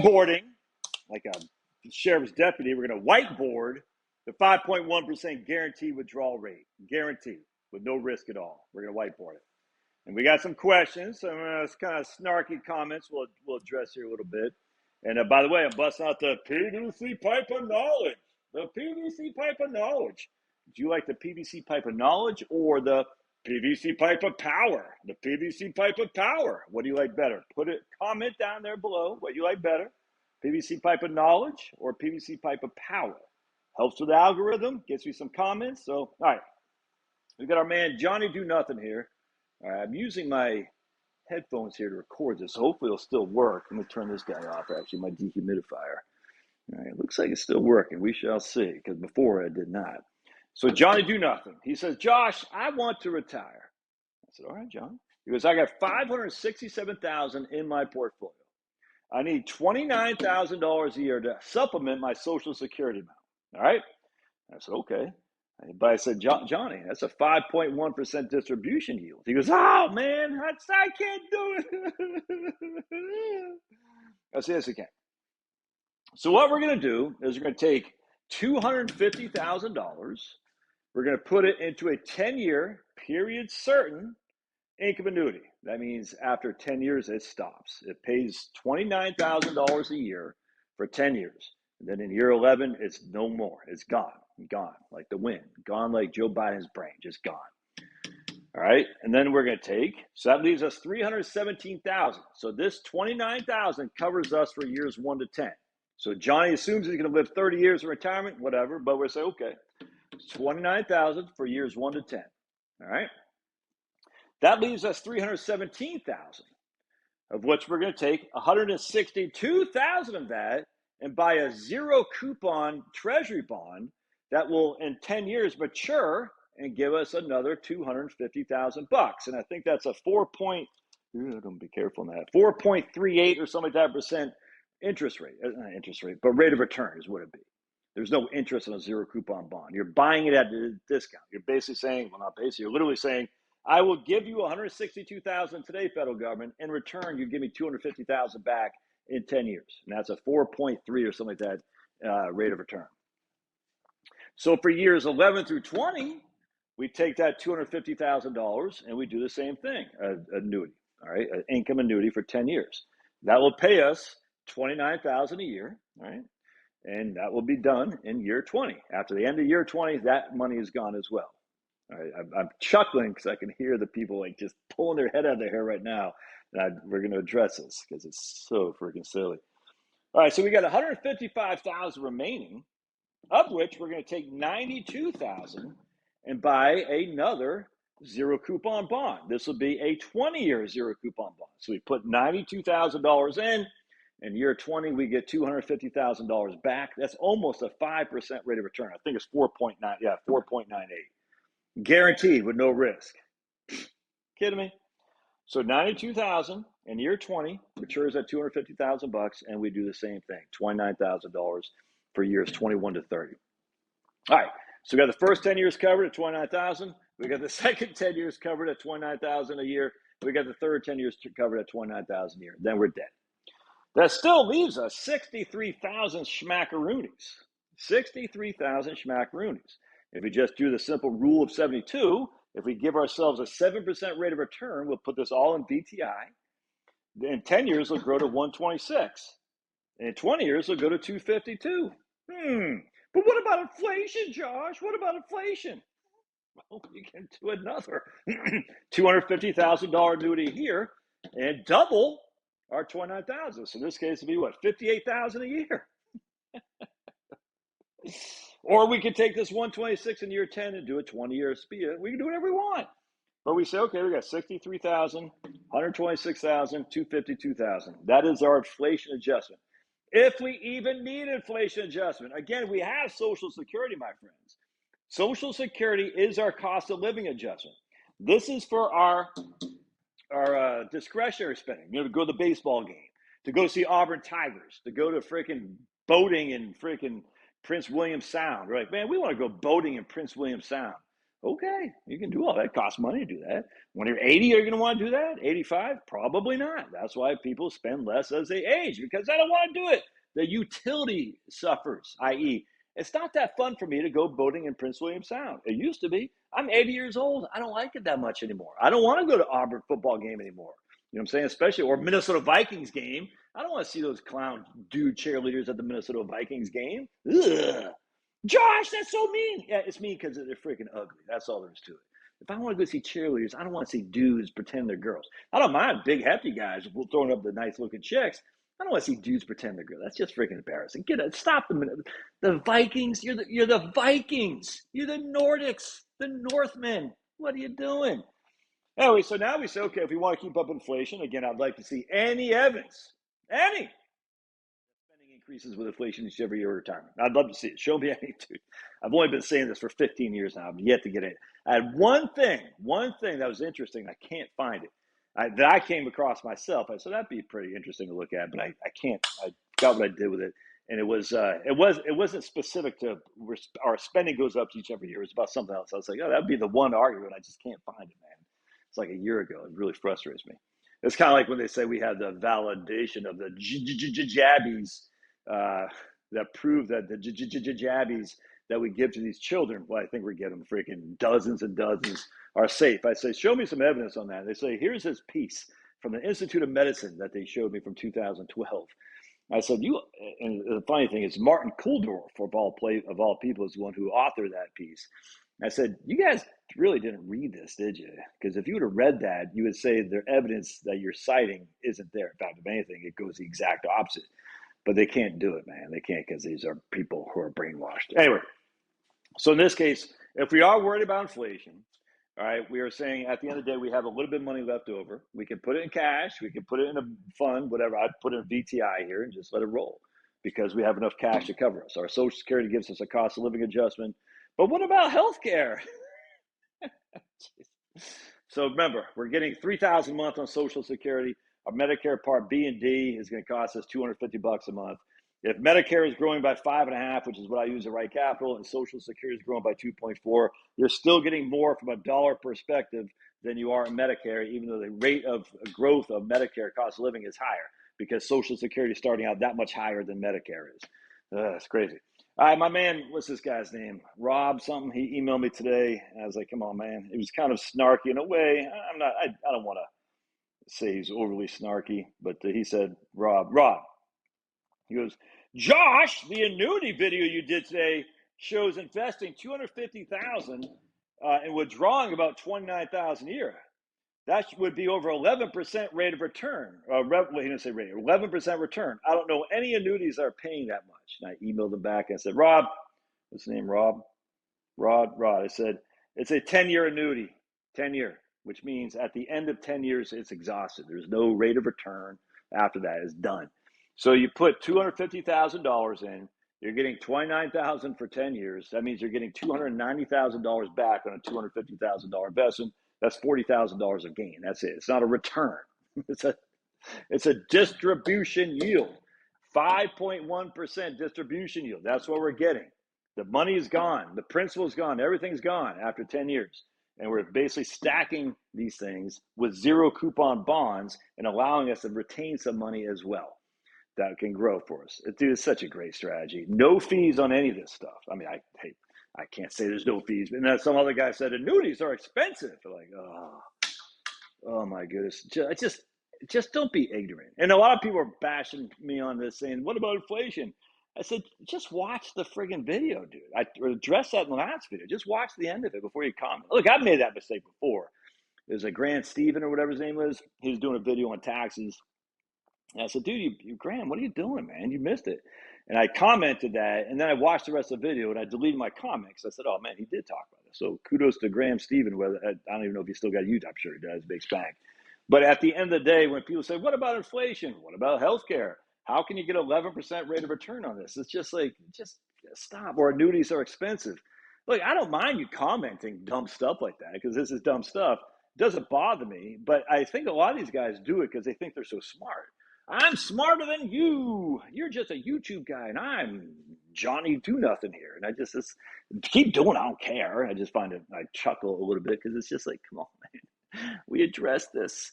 whiteboarding, like a sheriff's deputy, we're going to whiteboard the 5.1% guaranteed withdrawal rate, guaranteed, with no risk at all. We're going to whiteboard it. And we got some questions, some kind of snarky comments we'll address here a little bit. And by the way, I'm busting out the PVC pipe of knowledge. The PVC pipe of knowledge. Do you like the PVC pipe of knowledge or the PVC pipe of power? The PVC pipe of power. What do you like better? Comment down there below what you like better. PVC pipe of knowledge or PVC pipe of power. Helps with the algorithm, gets me some comments. So, all right. We got our man Johnny Do Nothing here. All right, I'm using my headphones here to record this. So hopefully it'll still work. Let me turn this guy off, actually, my dehumidifier. All right, it looks like it's still working. We shall see, because before it did not. So Johnny Do Nothing. He says, Josh, I want to retire. I said, all right, John. He goes, I got $567,000 in my portfolio. I need $29,000 a year to supplement my Social Security amount. All right? I said, okay. But I said, Johnny, that's a 5.1% distribution yield. He goes, oh, man, I can't do it. I said, yes, you can. So what we're going to do is we're going to take $250,000. We're going to put it into a 10-year period certain income annuity. That means after 10 years, it stops. It pays $29,000 a year for 10 years. And then in year 11, it's no more. It's gone, like the wind, gone like Joe Biden's brain, just gone. All right. And then we're going to take, so that leaves us $317,000. So this $29,000 covers us for years 1 to 10. So Johnny assumes he's going to live 30 years in retirement, whatever, but we'll say, okay, $29,000 for years 1 to 10. All right. That leaves us $317,000, of which we're going to take $162,000 of that and buy a zero coupon treasury bond that will in 10 years mature and give us another $250,000. And I think that's a 4.38 or something like that percent interest rate, not interest rate, but rate of return is what it'd be. There's no interest on a zero coupon bond. You're buying it at a discount. You're basically saying, well, not basically, you're literally saying, I will give you $162,000 today, federal government. In return, you give me $250,000 back in 10 years. And that's a 4.3 or something like that rate of return. So for years 11 through 20, we take that $250,000 and we do the same thing, annuity, all right, an income annuity for 10 years. That will pay us $29,000 a year, all right, and that will be done in year 20. After the end of year 20, that money is gone as well. All right, I'm chuckling because I can hear the people like just pulling their head out of their hair right now. And we're going to address this because it's so freaking silly. All right, so we got $155,000 remaining, of which we're going to take $92,000 and buy another zero coupon bond. This will be a 20-year zero coupon bond. So we put $92,000 in. In year 20, we get $250,000 back. That's almost a 5% rate of return. I think it's 4.9. Yeah, 4.98. Guaranteed with no risk. Kidding me? So $92,000 in year 20 matures at $250,000, and we do the same thing, $29,000 for years 21 to 30. All right, so we got the first 10 years covered at $29,000. We got the second 10 years covered at $29,000 a year. We got the third 10 years covered at $29,000 a year. Then we're dead. That still leaves us 63,000 schmackaroonies. 63,000 schmackaroonies. If we just do the simple rule of 72, if we give ourselves a 7% rate of return, we'll put this all in VTI. In 10 years, it'll grow to 126. And in 20 years, it'll go to 252. But what about inflation, Josh? What about inflation? Well, we can do another $250,000 annuity here and double our 29,000. So in this case, it'd be what, 58,000 a year? Or we could take this 126 in year 10 and do a 20-year SPIA. We can do whatever we want. But we say, okay, we got 63,000, 126,000, 252,000. That is our inflation adjustment. If we even need inflation adjustment. Again, we have Social Security, my friends. Social Security is our cost of living adjustment. This is for our discretionary spending, to go to the baseball game, to go see Auburn Tigers, to go to freaking boating in freaking Prince William Sound. We're like, man, we want to go boating in Prince William Sound. Okay, you can do all that. It costs money to do that. When you're 80, are you going to want to do that? 85? Probably not. That's why people spend less as they age, because they don't want to do it. The utility suffers, i.e., it's not that fun for me to go boating in Prince William Sound. It used to be. I'm 80 years old. I don't like it that much anymore. I don't want to go to Auburn football game anymore. You know what I'm saying? Especially, or Minnesota Vikings game. I don't want to see those clown dude cheerleaders at the Minnesota Vikings game. Ugh. Josh, that's so mean. Yeah, it's mean because they're freaking ugly. That's all there is to it. If I want to go see cheerleaders, I don't want to see dudes pretend they're girls. I don't mind big, hefty guys throwing up the nice looking chicks. I don't want to see dudes pretend they're girls. That's just freaking embarrassing. Get it. Stop the minute. The Vikings. You're the Vikings. You're the Nordics. The Northmen. What are you doing? Anyway, so now we say, okay, if we want to keep up inflation, again, I'd like to see any evidence, any spending increases with inflation each every year of retirement. I'd love to see it. Show me any, dude. I've only been saying this for 15 years now. I've yet to get it. I had one thing that was interesting. I can't find it. That I came across myself. I said that'd be pretty interesting to look at, but I can't. I got what I did with it, and it wasn't specific to our spending goes up each every year. It was about something else. I was like, oh, that'd be the one argument. I just can't find it, man. It's like a year ago. It really frustrates me. It's kind of like when they say we have the validation of the jabbies that prove that the jabbies that we give to these children, well, I think we get them freaking dozens and dozens, are safe. I say, show me some evidence on that. They say, here's this piece from the Institute of Medicine that they showed me from 2012. I said, and the funny thing is Martin Kulldorff, of all people, is the one who authored that piece. I said, you guys really didn't read this, did you? Because if you would have read that, you would say the evidence that you're citing isn't there. In fact, if anything, it goes the exact opposite. But they can't do it, man. They can't, because these are people who are brainwashed. Anyway, so in this case, if we are worried about inflation, all right, we are saying at the end of the day, we have a little bit of money left over. We can put it in cash. We can put it in a fund, whatever. I'd put it in VTI here and just let it roll because we have enough cash to cover us. Our Social Security gives us a cost of living adjustment. But what about health care? So remember, we're getting $3,000 a month on Social Security. Our Medicare Part B and D is going to cost us $250 a month. If Medicare is growing by 5.5, which is what I use at Right Capital, and Social Security is growing by 2.4, you're still getting more from a dollar perspective than you are in Medicare, even though the rate of growth of Medicare cost of living is higher because Social Security is starting out that much higher than Medicare is. It's crazy. All right, my man, what's this guy's name? Rob something. He emailed me today. And I was like, come on, man. It was kind of snarky in a way. I don't want to say he's overly snarky, but he said, Rob, he goes, Josh, the annuity video you did today shows investing $250,000 and withdrawing about $29,000 a year. That would be over 11% rate of return. He didn't say rate, 11% return. I don't know any annuities that are paying that much. And I emailed him back and I said, Rob, what's his name, Rob? Rod. I said, it's a 10-year annuity, 10-year, which means at the end of 10 years, it's exhausted. There's no rate of return after that. It's done. So you put $250,000 in, you're getting $29,000 for 10 years. That means you're getting $290,000 back on a $250,000 investment. That's $40,000 of gain. That's it. It's not a return. It's a distribution yield, 5.1% distribution yield. That's what we're getting. The money is gone. The principal is gone. Everything's gone after 10 years. And we're basically stacking these things with zero coupon bonds and allowing us to retain some money as well that can grow for us. It's such a great strategy. No fees on any of this stuff. I mean, I can't say there's no fees. And then some other guy said annuities are expensive. They're like, oh my goodness. Just don't be ignorant. And a lot of people are bashing me on this saying, what about inflation? I said, just watch the friggin' video, dude. I addressed that in the last video. Just watch the end of it before you comment. Look, I've made that mistake before. There's a Grant Stephen or whatever his name was. He was doing a video on taxes. And I said, dude, Graham, what are you doing, man? You missed it. And I commented that, and then I watched the rest of the video, and I deleted my comments. I said, oh, man, he did talk about this. So kudos to Graham Stephen. Whether I don't even know if he still got YouTube. I'm sure he does, big spank. But at the end of the day, when people say, what about inflation? What about healthcare? How can you get 11% rate of return on this? It's just like, just stop. Or annuities are expensive. Look, I don't mind you commenting dumb stuff like that because this is dumb stuff. It doesn't bother me. But I think a lot of these guys do it because they think they're so smart. I'm smarter than you. You're just a YouTube guy, and I'm Johnny Do Nothing here. And I just keep doing. I don't care. I just find it. I chuckle a little bit because it's just like, come on, man. We addressed this.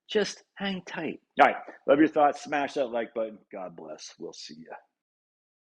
Just hang tight. All right. Love your thoughts. Smash that like button. God bless. We'll see you.